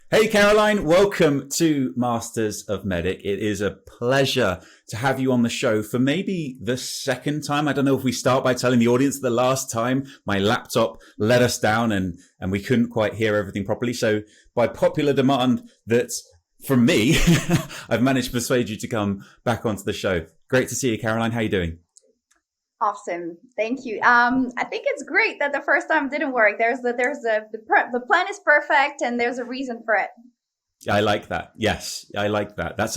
Hey Caroline, welcome to Masters of MEDDICC. It is a pleasure to have you on the show for maybe the second time. I don't know if we start by telling the audience the last time my laptop let us down and we couldn't quite hear everything properly. So by popular demand that from me, I've managed to persuade you to come back onto the show. Great to see you, Caroline. How are you doing? Awesome. Thank you. I think it's great that the first time didn't work. The plan is perfect and there's a reason for it. I like that. Yes, I like that. That's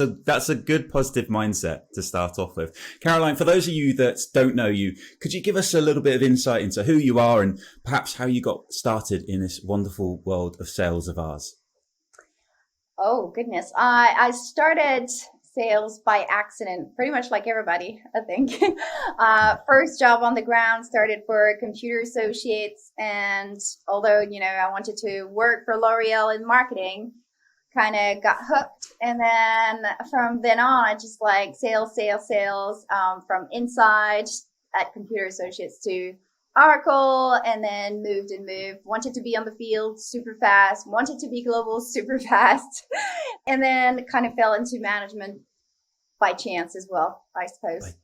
a good positive mindset to start off with. Caroline, for those of you that don't know you, could you give us a little bit of insight into who you are and perhaps how you got started in this wonderful world of sales of ours? Oh, goodness. I started sales by accident, pretty much like everybody, I think. First job on the ground, started for Computer Associates. And although, I wanted to work for L'Oreal in marketing, kind of got hooked. And then from then on, I just like sales, from inside at Computer Associates to Oracle, and then moved, wanted to be on the field super fast, wanted to be global super fast, and then kind of fell into management by chance as well, I suppose.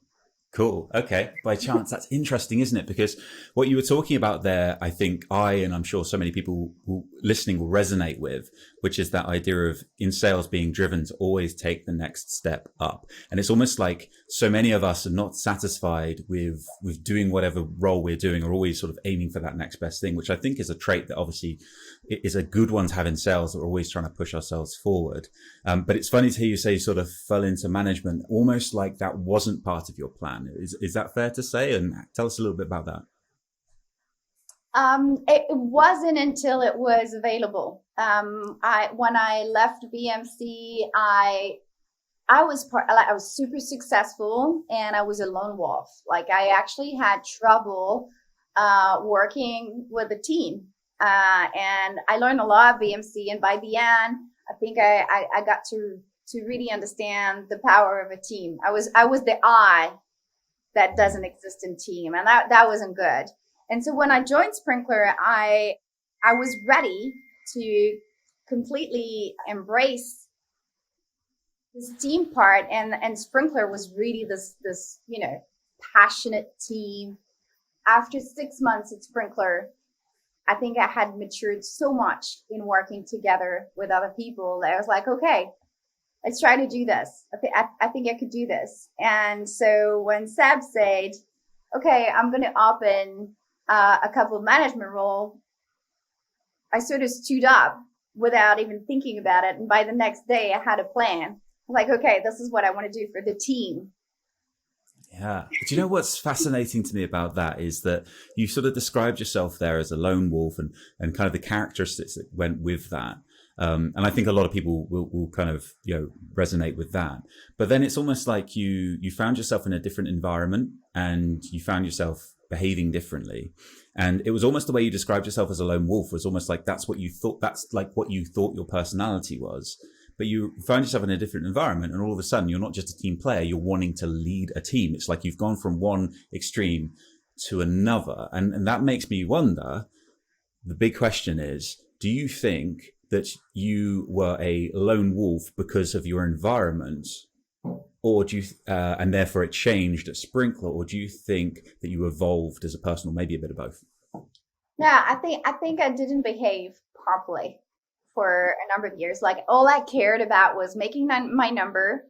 Cool. Okay. By chance. That's interesting, isn't it? Because what you were talking about there, I think and I'm sure so many people listening will resonate with, which is that idea of in sales being driven to always take the next step up. And it's almost like so many of us are not satisfied with doing whatever role we're doing, or always sort of aiming for that next best thing, which I think is a trait that obviously is a good one to have in sales, that we're always trying to push ourselves forward. But it's funny to hear you say you sort of fell into management, almost like that wasn't part of your plan. Is that fair to say? And tell us a little bit about that. It wasn't until it was available. When I left BMC, I was super successful, and I was a lone wolf. Like, I actually had trouble working with a team, and I learned a lot at BMC. And by the end, I think I got to really understand the power of a team. I was the I that doesn't exist in team, and that wasn't good. And so when I joined Sprinklr, I was ready to completely embrace this team part, and Sprinklr was really this passionate team. After 6 months at Sprinklr, I think I had matured so much in working together with other people that I was like, okay, let's try to do this. I think I could do this. And so when Seb said, okay, I'm going to open a couple of management roles, I sort of stood up without even thinking about it. And by the next day, I had a plan. I'm like, okay, this is what I want to do for the team. Yeah. Do you know what's fascinating to me about that is that you sort of described yourself there as a lone wolf and kind of the characteristics that went with that. And I think a lot of people will kind of, resonate with that. But then it's almost like you found yourself in a different environment, and you found yourself behaving differently. And it was almost the way you described yourself as a lone wolf was almost like that's what you thought your personality was. But you found yourself in a different environment, and all of a sudden you're not just a team player, you're wanting to lead a team. It's like you've gone from one extreme to another. And that makes me wonder, the big question is, do you think that you were a lone wolf because of your environment, or do you, and therefore it changed at Sprinklr, or do you think that you evolved as a person, or maybe a bit of both? Yeah, I think I didn't behave properly for a number of years. Like, all I cared about was making my number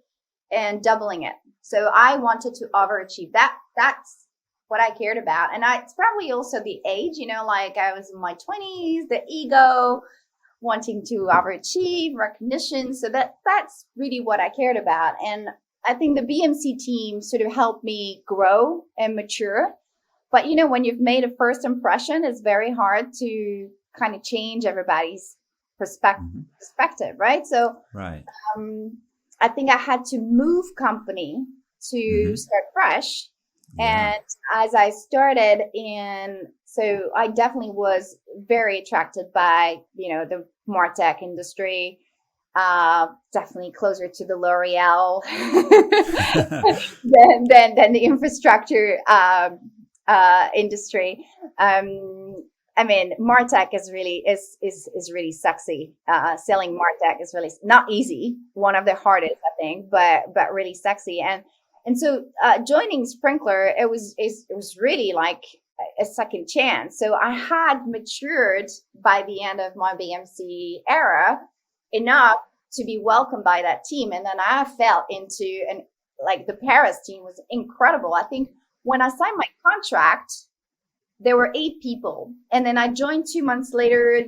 and doubling it. So I wanted to overachieve. That's what I cared about. And it's probably also the age, like I was in my 20s, the ego, wanting to overachieve, recognition. So that's really what I cared about. And I think the BMC team sort of helped me grow and mature. But, when you've made a first impression, it's very hard to kind of change everybody's perspective, right? So right. I think I had to move company to start fresh. Yeah. And as I started so I definitely was very attracted by, the MarTech industry, definitely closer to the L'Oreal than the infrastructure industry. I mean, MarTech is really sexy. Selling MarTech is really not easy. One of the hardest, I think, but really sexy. And so joining Sprinklr, it was really like a second chance. So I had matured by the end of my BMC era enough to be welcomed by that team. And then I fell into, and like the Paris team was incredible. I think when I signed my contract, there were 8 people. And then I joined 2 months later,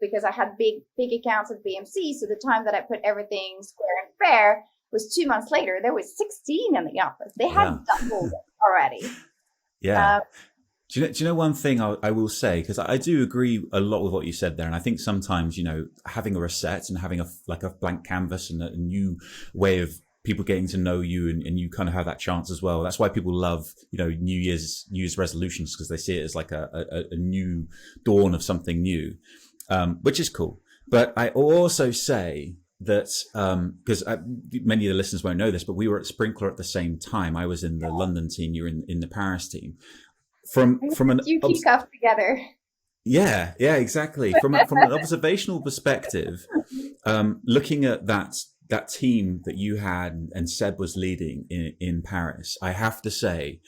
because I had big accounts at BMC. So the time that I put everything square and fair was 2 months later, there was 16 in the office. They had doubled already. Yeah. Do you know one thing I will say, because I do agree a lot with what you said there. And I think sometimes, having a reset and having a blank canvas and a new way of people getting to know you, and you kind of have that chance as well. That's why people love, New Year's resolutions, because they see it as like a new dawn of something new, which is cool. But I also say that, because many of the listeners won't know this, but we were at Sprinklr at the same time. I was in the London team, you were in the Paris team. From an you keep up together. Yeah, exactly. From an observational perspective, looking at that team that you had and Seb was leading in Paris, I have to say,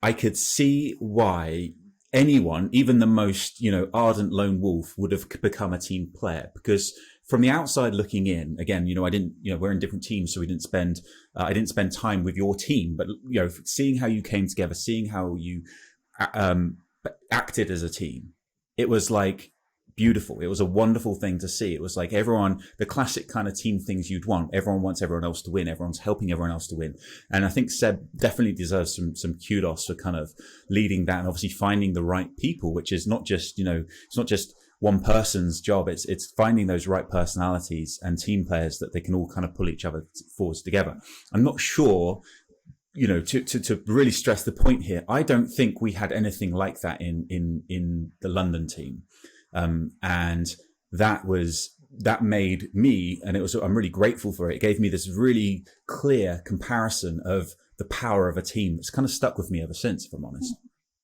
I could see why anyone, even the most, ardent lone wolf, would have become a team player. Because from the outside looking in, again, I didn't, we're in different teams, so we didn't spend, I didn't spend time with your team, but, seeing how you came together, seeing how you acted as a team, it was like beautiful. It was a wonderful thing to see. It was like everyone, the classic kind of team things you'd want. Everyone wants everyone else to win. Everyone's helping everyone else to win. And I think Seb definitely deserves some kudos for kind of leading that, and obviously finding the right people, which is not just, it's not just one person's job. It's finding those right personalities and team players that they can all kind of pull each other forwards together. I'm not sure, to really stress the point here, I don't think we had anything like that in the London team. And that made me, and I'm really grateful for it. It gave me this really clear comparison of the power of a team that's kind of stuck with me ever since, if I'm honest.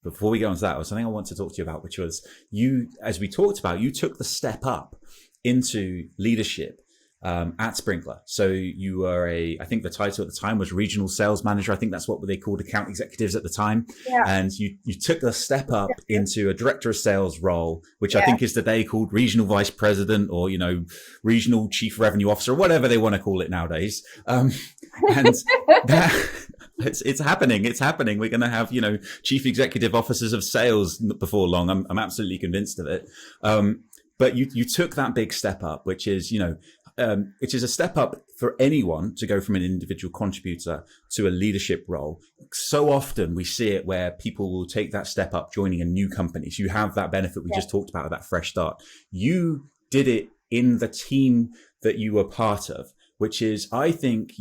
Before we go on to that, there was something I wanted to talk to you about, which was you, as we talked about, you took the step up into leadership at Sprinklr. So you were I think the title at the time was regional sales manager. I think that's what they called account executives at the time. Yeah. And you took a step up into a director of sales role, which I think is today called regional vice president, or, regional chief revenue officer, or whatever they want to call it nowadays. And that, it's happening. It's happening. We're going to have, chief executive officers of sales before long. I'm absolutely convinced of it. But you took that big step up, which is, which is a step up for anyone to go from an individual contributor to a leadership role. So often we see it where people will take that step up joining a new company. So you have that benefit we just talked about, that fresh start. You did it in the team that you were part of, which is, I think,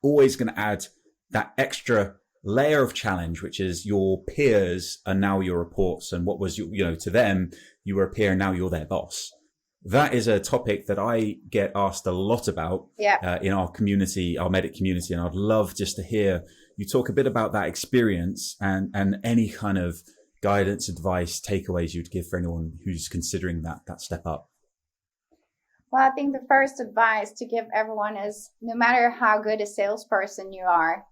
always going to add that extra layer of challenge, which is your peers are now your reports. And what was, to them, you were a peer, and now you're their boss. That is a topic that I get asked a lot about in our community, our MEDDICC community. And I'd love just to hear you talk a bit about that experience and any kind of guidance, advice, takeaways you'd give for anyone who's considering that step up. Well, I think the first advice to give everyone is, no matter how good a salesperson you are,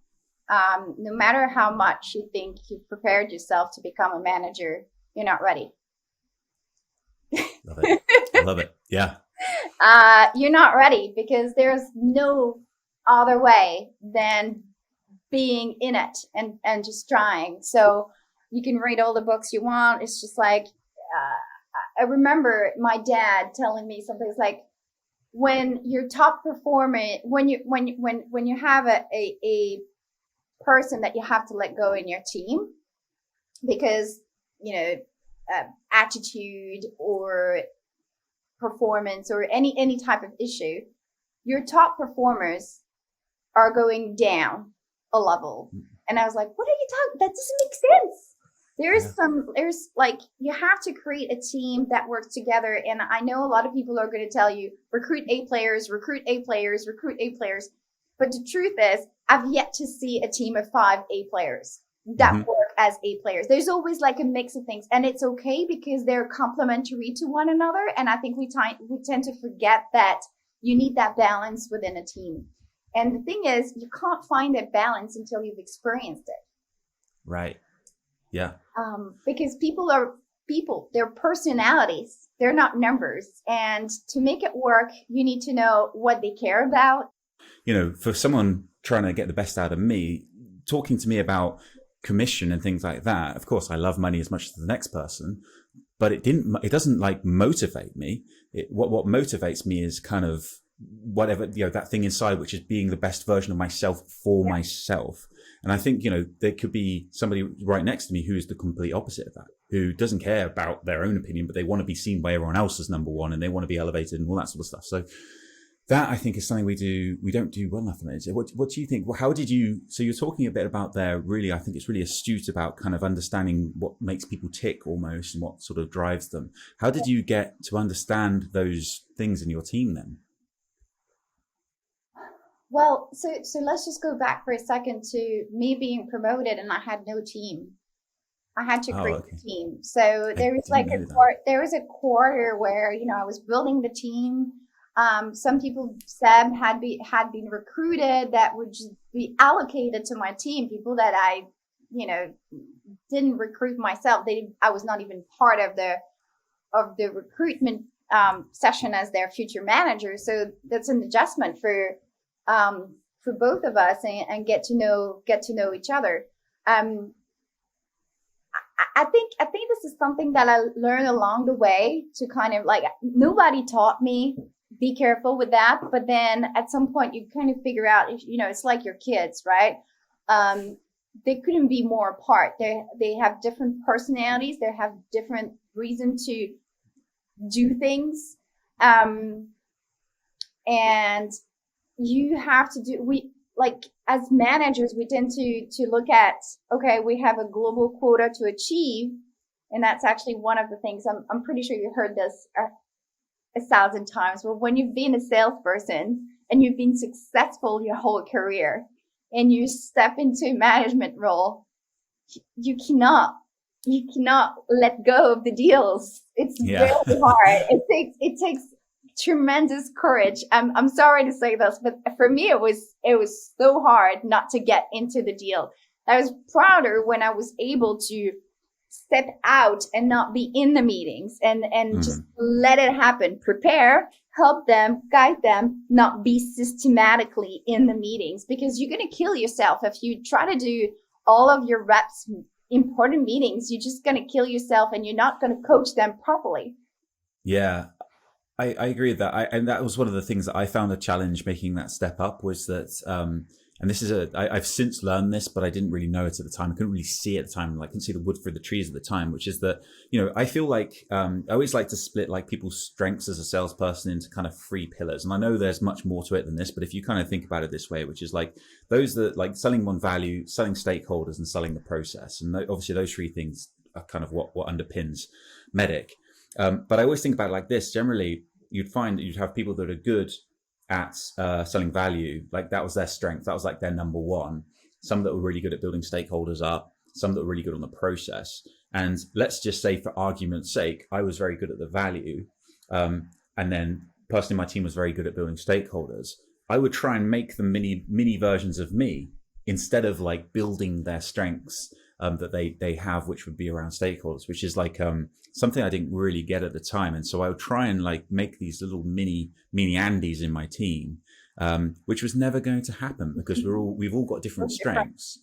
no matter how much you think you've prepared yourself to become a manager, you're not ready. Love it. I love it. Yeah. You're not ready, because there's no other way than being in it and just trying. So you can read all the books you want. It's just like, I remember my dad telling me something. It's like, when your top performer, when you have a person that you have to let go in your team because, attitude or performance or any type of issue, your top performers are going down a level. And I was like, what are you talking? That doesn't make sense. There's like, you have to create a team that works together. And I know a lot of people are going to tell you, recruit A players, recruit A players, recruit A players. But the truth is, I've yet to see a team of 5 A players that work as A players. There's always like a mix of things, and it's okay because they're complementary to one another. And I think we tend to forget that you need that balance within a team. And the thing is, you can't find that balance until you've experienced it. Right. Yeah. Because people are people, they're personalities, they're not numbers. And to make it work, you need to know what they care about. You know, for someone trying to get the best out of me, talking to me about commission and things like that, of course, I love money as much as the next person, but it doesn't like motivate me. What motivates me is kind of whatever, you know, that thing inside, which is being the best version of myself for myself. And I think, you know, there could be somebody right next to me who's the complete opposite of that, who doesn't care about their own opinion, but they want to be seen by everyone else as number one, and they want to be elevated and all that sort of stuff. So that, I think, is something we don't do well enough on it. What do you think? Well, so you're talking a bit about there, really, I think it's really astute about kind of understanding what makes people tick almost and what sort of drives them. How did you get to understand those things in your team then? Well, so let's just go back for a second to me being promoted, and I had no team. I had to create a team. So there was a quarter where, you know, I was building the team. Some people said had been recruited that would just be allocated to my team. People that I, you know, didn't recruit myself. I was not even part of the recruitment session as their future manager. So that's an adjustment for both of us and get to know each other. I think this is something that I learned along the way to kind of like, nobody taught me, be careful with that. But then at some point you kind of figure out, you know, it's like your kids, right? They couldn't be more apart. They have different personalities. They have different reason to do things. And you have to as managers, we tend to look at, okay, we have a global quota to achieve. And that's actually one of the things, I'm pretty sure you heard this 1,000 times. But when you've been a salesperson and you've been successful your whole career and you step into a management role, you cannot let go of the deals. It's really hard. It takes tremendous courage. I'm sorry to say this, but for me, it was so hard not to get into the deal. I was prouder when I was able to step out and not be in the meetings and just let it happen, prepare, help them, guide them, not be systematically in the meetings, because you're going to kill yourself if you try to do all of your reps important meetings. You're just going to kill yourself and you're not going to coach them properly. Yeah. I agree with that. And that was one of the things that I found a challenge making that step up was that, and this is I've since learned this, but I didn't really know it at the time. I couldn't really see it at the time. Like, I couldn't see the wood through the trees at the time, which is that, you know, I feel like, I always like to split like people's strengths as a salesperson into kind of 3 pillars. And I know there's much more to it than this, but if you kind of think about it this way, which is like those that like selling one value, selling stakeholders, and selling the process. And obviously those 3 things are kind of what underpins MEDDICC. But I always think about it like this. Generally, you'd find that you'd have people that are good at selling value. Like that was their strength. That was like their number one. Some that were really good at building stakeholders up. Some that were really good on the process. And let's just say, for argument's sake, I was very good at the value. And then personally, my team was very good at building stakeholders. I would try and make them mini versions of me instead of like building their strengths that they have, which would be around stakeholders, which is like something I didn't really get at the time. And so I would try and like make these little mini Andys in my team, which was never going to happen because we've all got different strengths.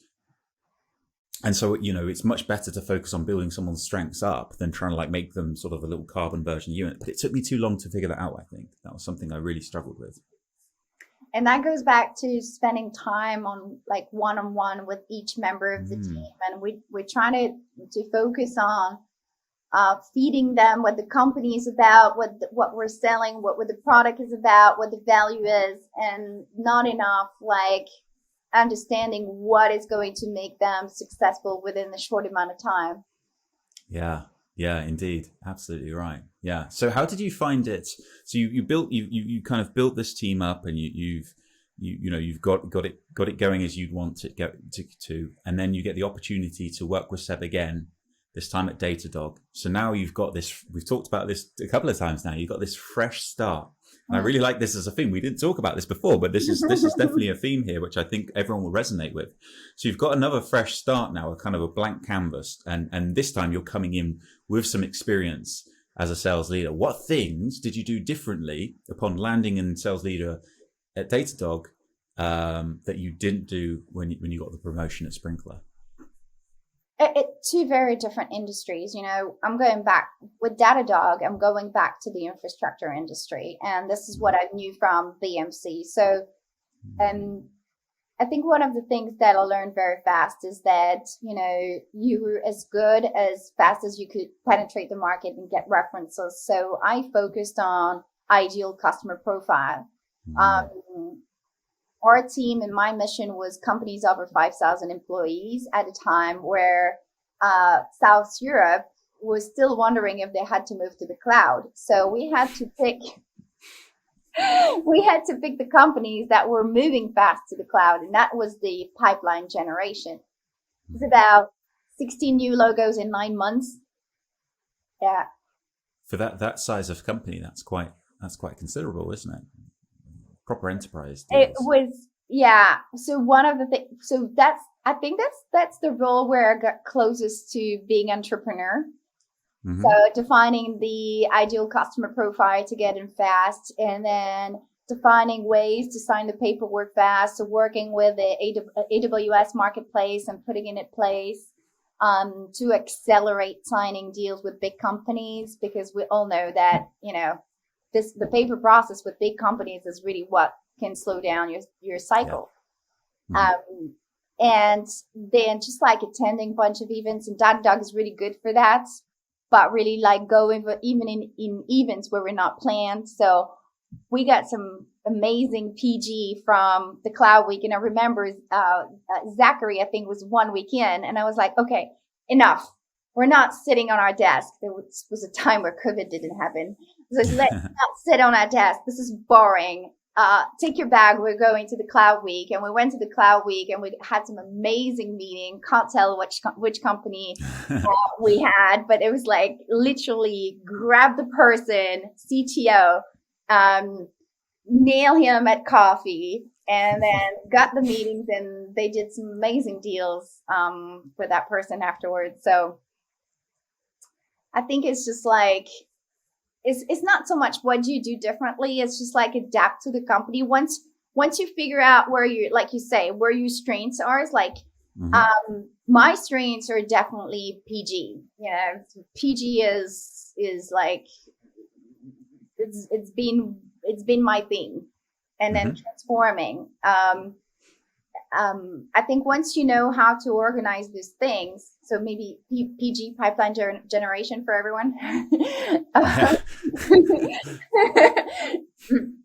And so, you know, it's much better to focus on building someone's strengths up than trying to like make them sort of a little carbon version unit. But it took me too long to figure that out. I think that was something I really struggled with. And that goes back to spending time on like one-on-one with each member of the team. And we're trying to focus on feeding them what the company is about, what we're selling, what the product is about, what the value is, and not enough like understanding what is going to make them successful within a short amount of time. Yeah, indeed. Absolutely right. Yeah. So how did you find it? So you kind of built this team up, and you've you've got it going as you'd want it to, and then you get the opportunity to work with Seb again, this time at Datadog. So now you've got this. We've talked about this a couple of times now. You've got this fresh start. And I really like this as a theme. We didn't talk about this before, but this is definitely a theme here, which I think everyone will resonate with. So you've got another fresh start now, a kind of a blank canvas. And this time you're coming in with some experience as a sales leader. What things did you do differently upon landing in sales leader at Datadog that you didn't do when you got the promotion at Sprinklr? Two very different industries. I'm going back with Datadog. I'm going back to the infrastructure industry, and this is what I knew from BMC. So, I think one of the things that I learned very fast is that you were as good as fast as you could penetrate the market and get references. So I focused on ideal customer profile. Our team and my mission was companies over 5,000 employees at a time where South Europe was still wondering if they had to move to the cloud. So we had to pick the companies that were moving fast to the cloud, and that was the pipeline generation. It's about 16 new logos in 9 months. Yeah. For that size of company, that's quite considerable, isn't it? Proper enterprise deals. It was, yeah. So one of the things, I think that's the role where I got closest to being entrepreneur. Mm-hmm. So defining the ideal customer profile to get in fast, and then defining ways to sign the paperwork fast. So working with the AWS marketplace and putting it in place to accelerate signing deals with big companies, because we all know that, the paper process with big companies is really what can slow down your cycle. Yeah. Mm-hmm. And then just like attending a bunch of events, and Datadog is really good for that, but really like going even in events where we're not planned. So we got some amazing PG from the Cloud Week. And I remember Zachary, I think, was 1 week in, and I was like, okay, enough. We're not sitting on our desk. There was a time where COVID didn't happen. So let's not sit on our desk. This is boring. Take your bag. We're going to the Cloud Week. And we went to the Cloud Week, and we had some amazing meeting. Can't tell which company we had, but it was like literally grab the person, CTO, nail him at coffee, and then got the meetings, and they did some amazing deals with that person afterwards. So I think it's just like, it's not so much what do you do differently. It's just like adapt to the company. Once you figure out where you, like you say, where your strengths are, it's like, my strengths are definitely PG. PG is like, it's been my thing. And then transforming. I think once you know how to organize these things, so maybe PG, pipeline generation for everyone,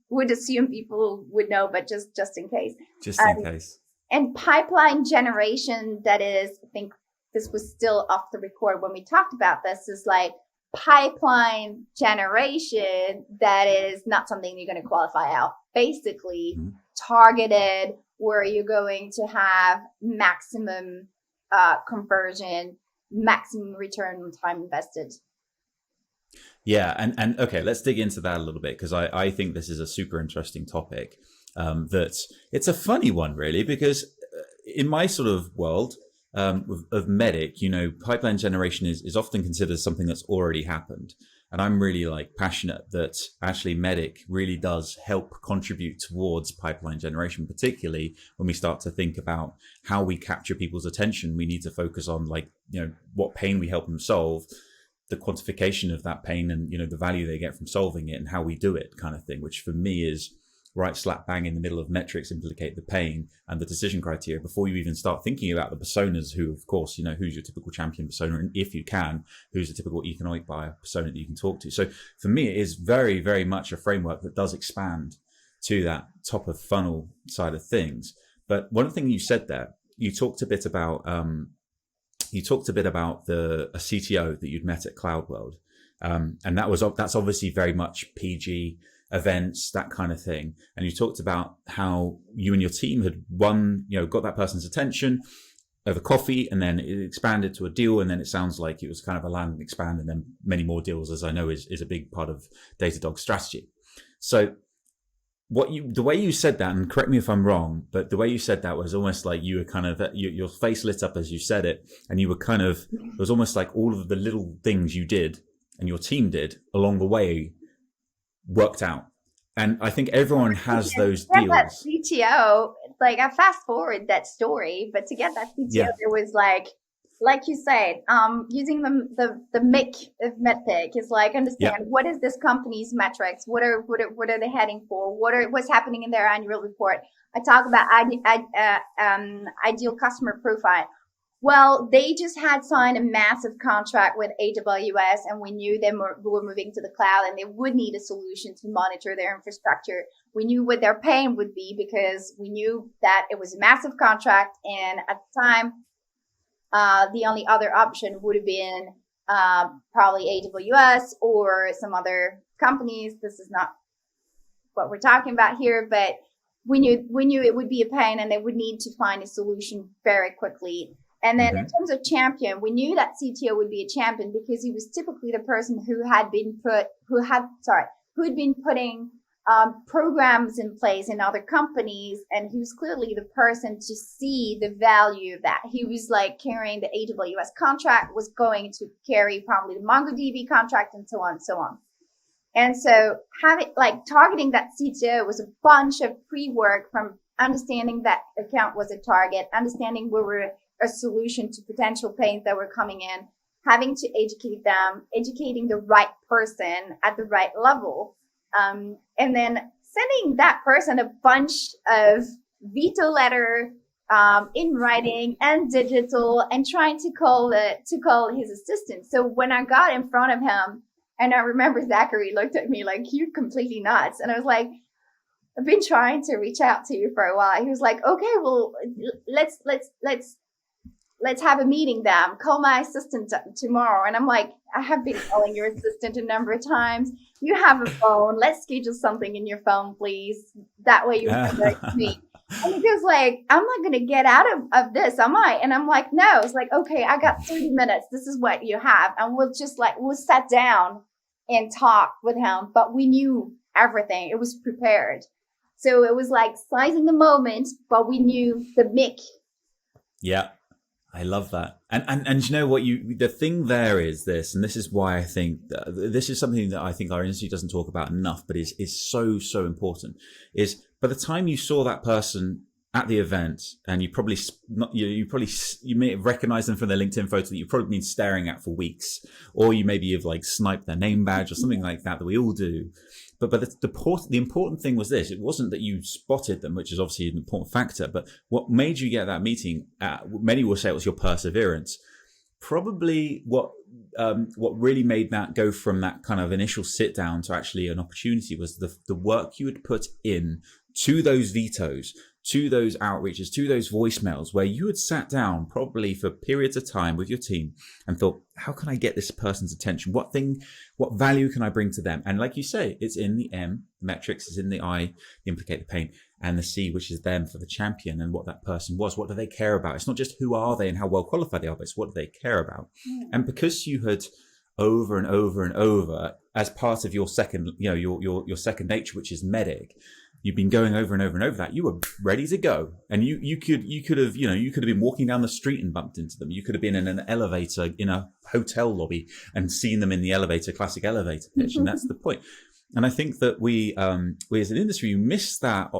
would assume people would know, but just in case. Just in case. And pipeline generation, that is, I think this was still off the record when we talked about this, is like pipeline generation that is not something you're going to qualify out. Basically, targeted, where you're going to have maximum conversion, maximum return on time invested. Yeah, and okay, let's dig into that a little bit, because I think this is a super interesting topic. That it's a funny one, really, because in my sort of world of MEDDICC, pipeline generation is often considered something that's already happened. And I'm really passionate that actually MEDDICC really does help contribute towards pipeline generation, particularly when we start to think about how we capture people's attention. We need to focus on what pain we help them solve, the quantification of that pain, and the value they get from solving it, and how we do it, kind of thing, which for me is right slap bang in the middle of metrics implicate the pain and the decision criteria before you even start thinking about the personas, who, of course, who's your typical champion persona, and if you can, who's a typical economic buyer persona that you can talk to. So for me, it is very, very much a framework that does expand to that top of funnel side of things. But one thing you said there, you talked a bit about a CTO that you'd met at Cloud World. And that's obviously very much PG. events, that kind of thing. And you talked about how you and your team had got that person's attention over coffee, and then it expanded to a deal. And then it sounds like it was kind of a land and expand, and then many more deals, as I know is a big part of Datadog's strategy. So the way you said that, and correct me if I'm wrong, but the way you said that was almost like you were kind of, your face lit up as you said it, and you were kind of, it was almost like all of the little things you did and your team did along the way worked out. And I think everyone has those deals. That CTO, like I fast forward that story, but to get that CTO, there was like you said, using the MEDDICC of MEDDICC is like understand what is this company's metrics, what are they heading for, what's happening in their annual report. I talk about ideal customer profile. Well, they just had signed a massive contract with AWS, and we knew they were moving to the cloud, and they would need a solution to monitor their infrastructure. We knew what their pain would be because we knew that it was a massive contract, and at the time, the only other option would have been probably AWS or some other companies. This is not what we're talking about here, but we knew it would be a pain, and they would need to find a solution very quickly. And then in terms of champion, we knew that CTO would be a champion because he was typically the person who had been putting programs in place in other companies, and he was clearly the person to see the value of that. He was like carrying the AWS contract, was going to carry probably the MongoDB contract, and so on and so on. And so targeting that CTO was a bunch of pre-work, from understanding that account was a target, understanding we were a solution to potential pains that were coming in, having to educate them, educating the right person at the right level, and then sending that person a bunch of veto letter in writing and digital, and trying to call his assistant. So when I got in front of him, and I remember Zachary looked at me like, "You're completely nuts," and I was like, "I've been trying to reach out to you for a while." He was like, "Okay, well, let's have a meeting then. Call my assistant tomorrow." And I'm like, "I have been calling your assistant a number of times. You have a phone. Let's schedule something in your phone, please. That way you can to me." And he goes like, "I'm not going to get out of this, am I?" And I'm like, "No." It's like, "Okay, I got 30 minutes. This is what you have." And we'll sat down and talk with him, but we knew everything. It was prepared. So it was like sizing the moment, but we knew the MIC. Yeah. I love that. And you know what, the thing there is this, and this is why I think this is something that I think our industry doesn't talk about enough, but is so important, is by the time you saw that person at the event, and you may have recognized them from their LinkedIn photo that you've probably been staring at for weeks, or you maybe have like sniped their name badge or something like that we all do. But the important thing was this. It wasn't that you spotted them, which is obviously an important factor, but what made you get that meeting, many will say it was your perseverance. Probably what really made that go from that kind of initial sit down to actually an opportunity was the work you had put in to those vetoes, to those outreaches, to those voicemails, where you had sat down probably for periods of time with your team and thought, how can I get this person's attention? What value can I bring to them? And like you say, it's in the M, metrics, is in the I, the implicate the pain, and the C, which is them for the champion and what that person was. What do they care about? It's not just who are they and how well qualified they are, but it's what do they care about? Yeah. And because you had over and over and over, as part of your second, your second nature, which is MEDDICC, you've been going over and over and over that, you were ready to go. And you could have been walking down the street and bumped into them. You could have been in an elevator in a hotel lobby and seen them in the elevator, classic elevator pitch. And that's the point. And I think that we as an industry, miss that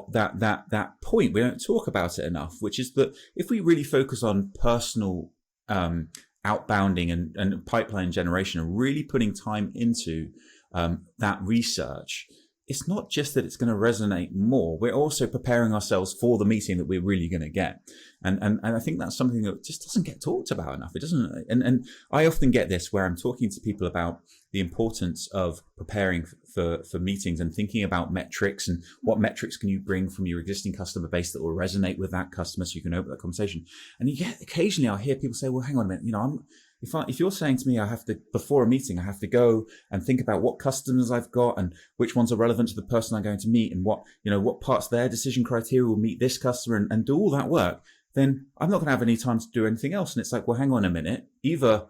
point. We don't talk about it enough, which is that if we really focus on personal, outbounding and pipeline generation and really putting time into, that research, it's not just that it's going to resonate more. We're also preparing ourselves for the meeting that we're really going to get. And I think that's something that just doesn't get talked about enough. It doesn't. And I often get this where I'm talking to people about the importance of preparing for meetings and thinking about metrics and what metrics can you bring from your existing customer base that will resonate with that customer so you can open that conversation. And occasionally I'll hear people say, well, hang on a minute, if you're saying to me, I have to, before a meeting, I have to go and think about what customers I've got and which ones are relevant to the person I'm going to meet and what parts of their decision criteria will meet this customer and do all that work, then I'm not going to have any time to do anything else. And it's like, well, hang on a minute. Either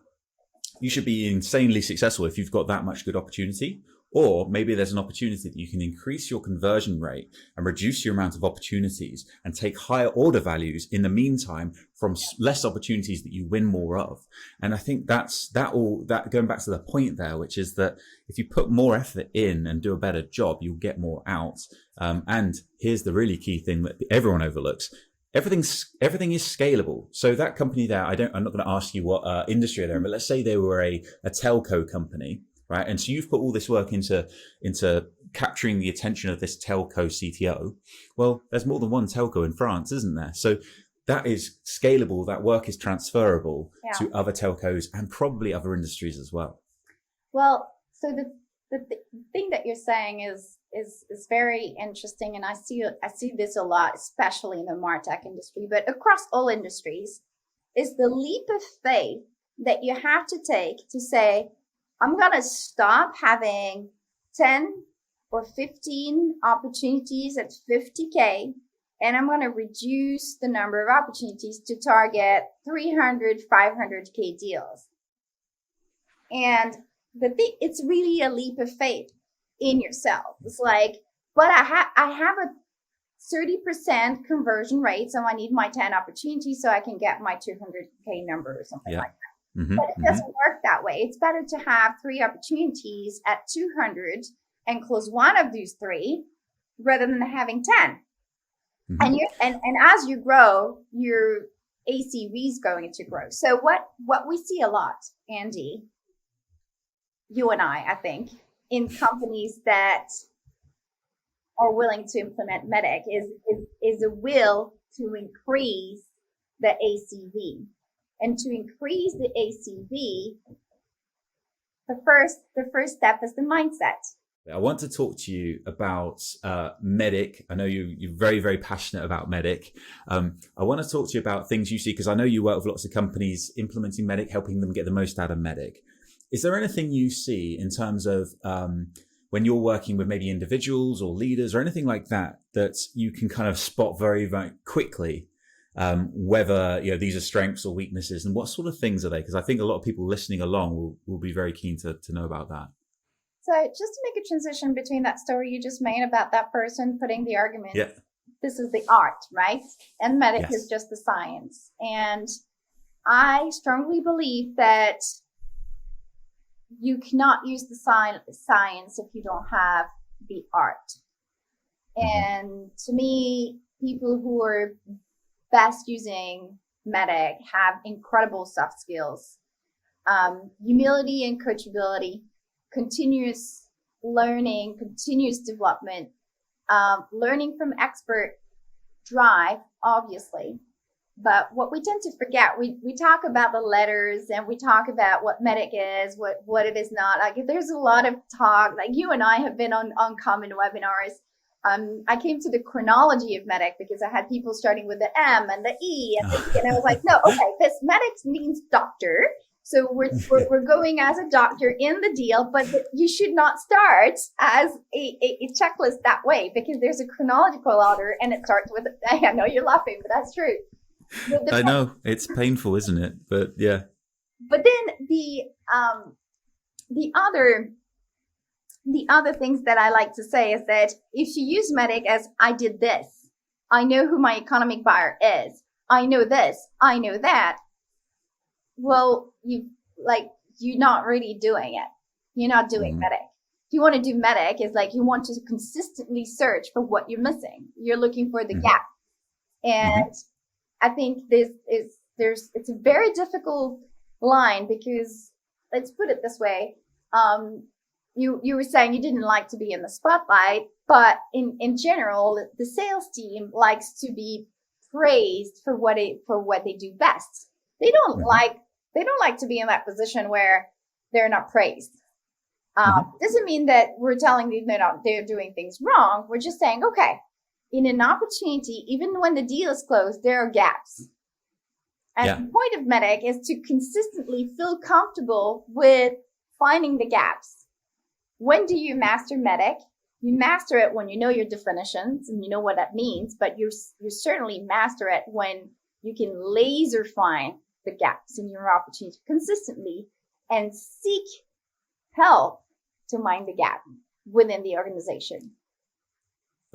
you should be insanely successful if you've got that much good opportunity, or maybe there's an opportunity that you can increase your conversion rate and reduce your amount of opportunities and take higher order values in the meantime from less opportunities that you win more of. And I think that's going back to the point there, which is that if you put more effort in and do a better job, you'll get more out. And here's the really key thing that everyone overlooks. Everything is scalable. So that company there, I'm not going to ask you what industry they're in, but let's say they were a telco company. Right. And so you've put all this work into capturing the attention of this telco CTO. Well, there's more than one telco in France, isn't there? So that is scalable. That work is transferable to other telcos and probably other industries as well. Well, so the thing that you're saying is very interesting. And I see this a lot, especially in the MarTech industry, but across all industries, is the leap of faith that you have to take to say, I'm going to stop having 10 or 15 opportunities at 50K, and I'm going to reduce the number of opportunities to target 300, 500K deals. And it's really a leap of faith in yourself. It's like, but I have a 30% conversion rate, so I need my 10 opportunities so I can get my 200K number or something like that. Mm-hmm, but it doesn't work that way. It's better to have 3 opportunities at 200 and close one of these 3 rather than having 10. Mm-hmm. And as you grow, your ACV is going to grow. So what we see a lot, Andy, you and I think, in companies that are willing to implement MEDDICC is a will to increase the ACV. And to increase the ACV, the first step is the mindset. I want to talk to you about MEDDICC. I know you're very, very passionate about MEDDICC. I want to talk to you about things you see, because I know you work with lots of companies implementing MEDDICC, helping them get the most out of MEDDICC. Is there anything you see in terms of when you're working with maybe individuals or leaders or anything like that, that you can kind of spot very, very quickly whether these are strengths or weaknesses, and what sort of things are they? Because I think a lot of people listening along will be very keen to know about that. So just to make a transition between that story you just made about that person putting the argument, this is the art, right? And MEDDICC is just the science. And I strongly believe that you cannot use the science if you don't have the art. And to me, people who are best using MEDDICC have incredible soft skills, humility and coachability, continuous learning, continuous development, learning from expert, drive, obviously. But what we tend to forget, we talk about the letters and we talk about what MEDDICC is, what it is not. Like there's a lot of talk, like you and I have been on common webinars. I came to the chronology of MEDDICC because I had people starting with the M and the E and the E, and I was like, no, okay, this MEDDICC means doctor. So we're going as a doctor in the deal, but you should not start as a checklist that way, because there's a chronological order and it starts with, I know you're laughing, but that's true. I know it's painful, isn't it? But yeah. But then the other things that I like to say is that if you use MEDDICC as I did this, I know who my economic buyer is, I know this, I know that. Well, you're not really doing it. You're not doing MEDDICC. If you want to do MEDDICC, it's like you want to consistently search for what you're missing. You're looking for the gap. And I think it's a very difficult line, because let's put it this way. You were saying you didn't like to be in the spotlight, but in general, the sales team likes to be praised for what they do best. They don't like to be in that position where they're not praised. Doesn't mean that we're telling them they're doing things wrong. We're just saying, okay, in an opportunity, even when the deal is closed, there are gaps. And the point of MEDDICC is to consistently feel comfortable with finding the gaps. When do you master MEDDICC? You master it when you know your definitions and you know what that means, but you certainly master it when you can laser find the gaps in your opportunity consistently and seek help to mind the gap within the organization.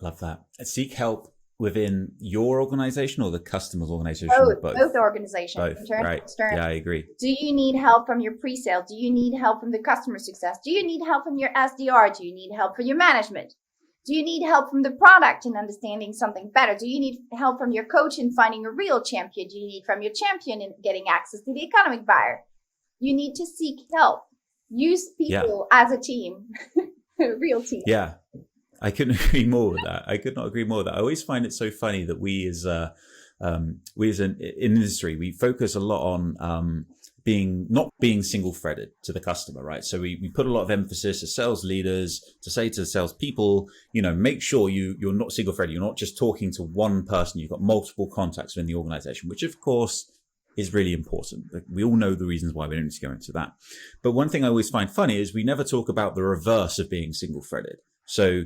Love that. Seek help within your organization or the customer's organization? Both organizations. Both, right. Yeah, I agree. Do you need help from your pre-sale? Do you need help from the customer success? Do you need help from your SDR? Do you need help from your management? Do you need help from the product in understanding something better? Do you need help from your coach in finding a real champion? Do you need from your champion in getting access to the economic buyer? You need to seek help. Use people as a team, a real team. Yeah. I couldn't agree more with that. I could not agree more with that. I always find it so funny that we as an industry, we focus a lot on not being single-threaded to the customer, right? So we put a lot of emphasis as sales leaders to say to the salespeople, make sure you're not single-threaded. You're not just talking to one person. You've got multiple contacts within the organization, which of course is really important. We all know the reasons why. We don't need to go into that. But one thing I always find funny is we never talk about the reverse of being single-threaded. So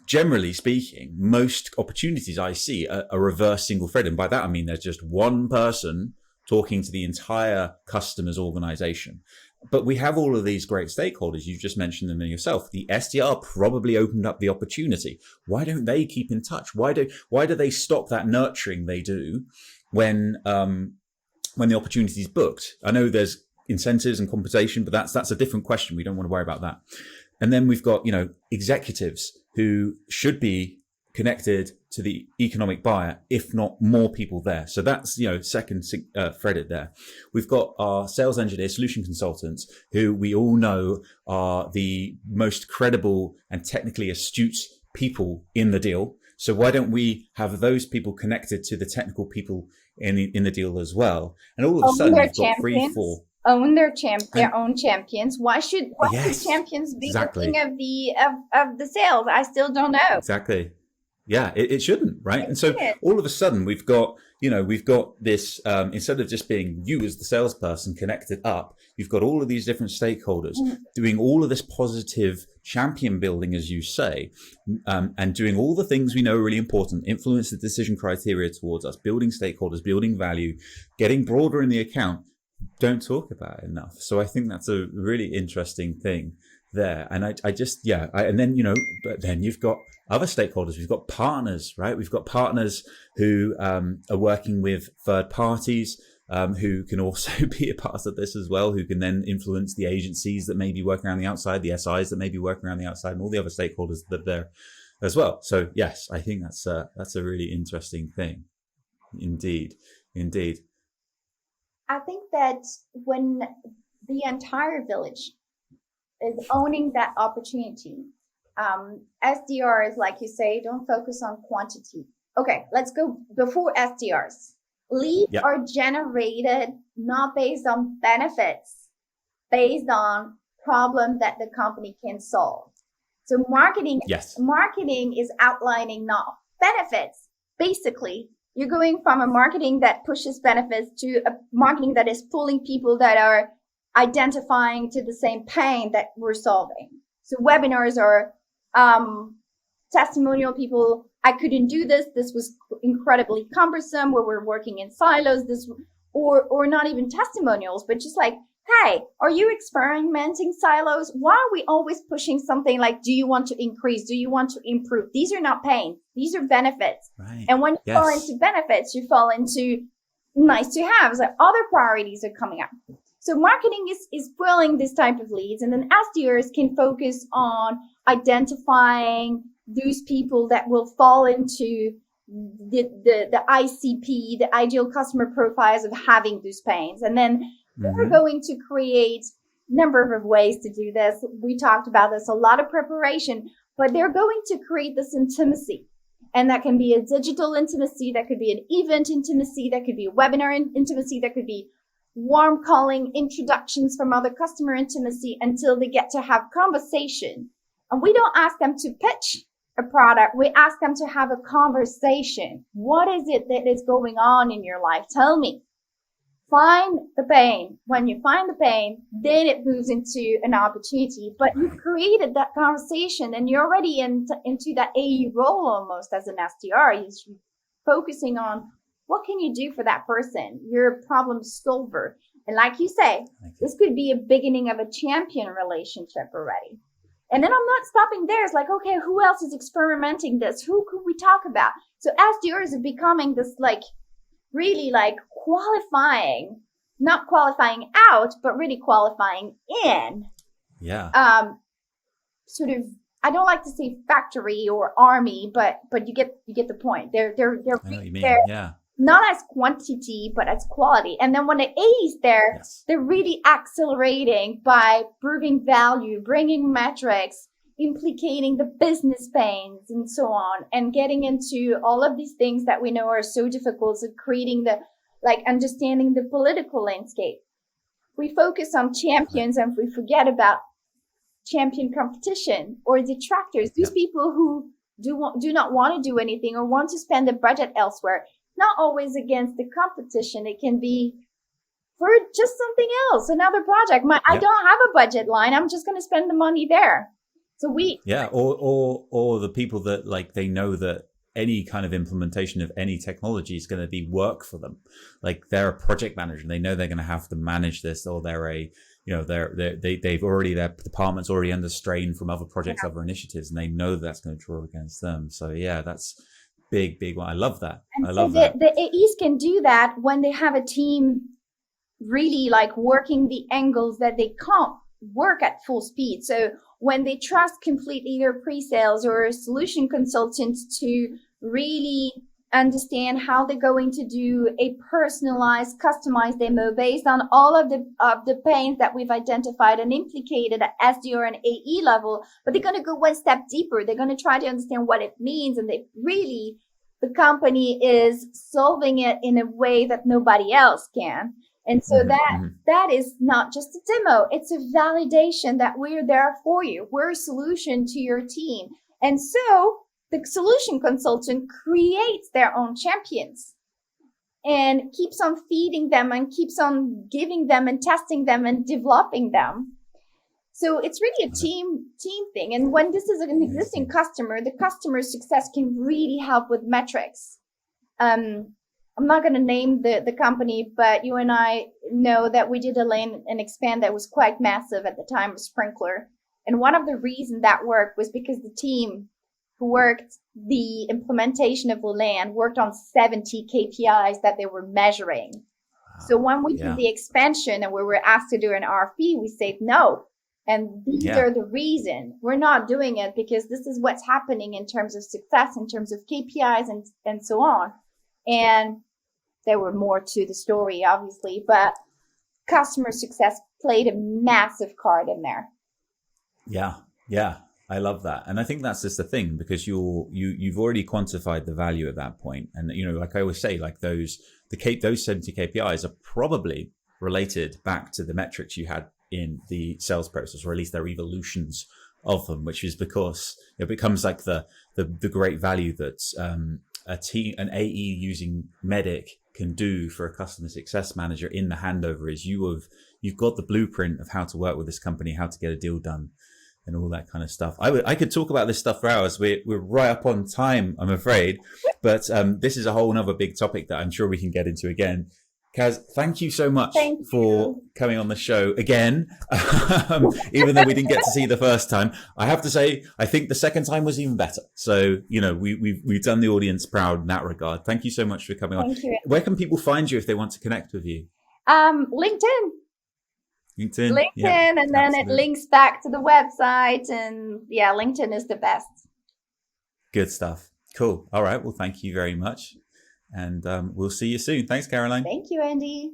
generally speaking, most opportunities I see are reverse single-threaded. And by that, I mean there's just one person talking to the entire customer's organization. But we have all of these great stakeholders. You've just mentioned them yourself. The SDR probably opened up the opportunity. Why don't they keep in touch? Why do they stop that nurturing they do when the opportunity is booked? I know there's incentives and compensation, but that's a different question. We don't want to worry about that. And then we've got, executives who should be connected to the economic buyer, if not more people there. So that's, second threaded there. We've got our sales engineers, solution consultants, who we all know are the most credible and technically astute people in the deal. So why don't we have those people connected to the technical people in the deal as well? And all of a sudden, we've got 3, 4. Own their own champions. Why should champions be the king of the sales? I still don't know. Exactly. Yeah, it shouldn't, right? And so all of a sudden we've got this, instead of just being you as the salesperson connected up, you've got all of these different stakeholders doing all of this positive champion building, as you say, and doing all the things we know are really important, influence the decision criteria towards us, building stakeholders, building value, getting broader in the account. Don't talk about it enough. So I think that's a really interesting thing there. And but then you've got other stakeholders. We've got partners, right? We've got partners who are working with third parties, who can also be a part of this as well, who can then influence the agencies that may be working around the outside, the SIs that may be working around the outside, and all the other stakeholders that are there as well. So yes, I think that's a really interesting thing. Indeed. I think that when the entire village is owning that opportunity, SDRs, like you say, don't focus on quantity. Okay, let's go before SDRs. Leads are generated not based on benefits, based on problem that the company can solve. So marketing is outlining not benefits. Basically, you're going from a marketing that pushes benefits to a marketing that is pulling people that are identifying to the same pain that we're solving. So webinars are testimonial people. I couldn't do this. This was incredibly cumbersome, where we're working in silos. Or not even testimonials, but just like, hey, are you experimenting silos? Why are we always pushing something like, do you want to increase? Do you want to improve? These are not pain. These are benefits. Right. And when you fall into benefits, you fall into nice to have. Like other priorities are coming up. So marketing is pulling this type of leads. And then SDRs can focus on identifying those people that will fall into the ICP, the ideal customer profiles of having those pains. And then we're going to create a number of ways to do this. We talked about this, a lot of preparation, but they're going to create this intimacy. And that can be a digital intimacy, that could be an event intimacy, that could be a webinar intimacy, that could be warm calling, introductions from other customer intimacy until they get to have conversation. And we don't ask them to pitch a product. We ask them to have a conversation. What is it that is going on in your life? Tell me. find the pain. When you find the pain, then it moves into an opportunity. But you've created that conversation and you're already into that AE role almost as an SDR. You're focusing on what can you do for that person? You're a problem solver. And like you say, this could be a beginning of a champion relationship already. And then I'm not stopping there. It's like, okay, who else is experimenting this? Who could we talk about? So SDRs are becoming this like really like qualifying, not qualifying out, but really qualifying in. Yeah. Sort of, I don't like to say factory or army, but you get the point. They're I know what you mean. Yeah. Not as quantity, but as quality. And then when the A is there, Yes. they're really accelerating by proving value, bringing metrics, implicating the business pains and so on, and getting into all of these things that we know are so difficult, so creating the, like understanding the political landscape. We focus on champions and we forget about champion competition or detractors. These people who do not want to do anything or want to spend the budget elsewhere. Not always against the competition. It can be for just something else, another project. I don't have a budget line. I'm just going to spend the money there. So or the people that like they know that any kind of implementation of any technology is going to be work for them. Like they're a project manager and they know they're going to have to manage this, or they're a they've already, their department's already under strain from other projects, other initiatives, and they know that's going to draw against them. So yeah, that's big one. I love that. The AEs can do that when they have a team really like working the angles that they can't work at full speed. So when they trust completely their pre-sales or a solution consultant to really understand how they're going to do a personalized, customized demo based on all of the pains that we've identified and implicated at SDR and AE level, but they're going to go one step deeper. They're going to try to understand what it means, and the company is solving it in a way that nobody else can. And so that is not just a demo. It's a validation that we're there for you. We're a solution to your team. And so the solution consultant creates their own champions and keeps on feeding them and keeps on giving them and testing them and developing them. So it's really a team thing. And when this is an existing customer, the customer success can really help with metrics. I'm not going to name the company, but you and I know that we did a land and expand that was quite massive at the time of Sprinklr. And one of the reasons that worked was because the team who worked the implementation of the land worked on 70 KPIs that they were measuring. Wow. So when we did the expansion and we were asked to do an RFP, we said no. And these are the reason we're not doing it, because this is what's happening in terms of success, in terms of KPIs and so on. And there were more to the story, obviously, but customer success played a massive card in there. Yeah. I love that. And I think that's just the thing, because you've already quantified the value at that point. And, like I always say, like those 70 KPIs are probably related back to the metrics you had in the sales process, or at least their evolutions of them, which is because it becomes like the great value that an AE using MEDDICC can do for a customer success manager in the handover is you've got the blueprint of how to work with this company, how to get a deal done, and all that kind of stuff. I could talk about this stuff for hours. We're right up on time, I'm afraid, but this is a whole other big topic that I'm sure we can get into again. Kaz, thank you so much for coming on the show again. Even though we didn't get to see you the first time, I have to say, I think the second time was even better. So, we've done the audience proud in that regard. Thank you so much for coming on. Thank you. Where can people find you if they want to connect with you? LinkedIn, and then it links back to the website, and LinkedIn is the best. Good stuff. Cool. All right. Well, thank you very much. And we'll see you soon. Thanks, Caroline. Thank you, Andy.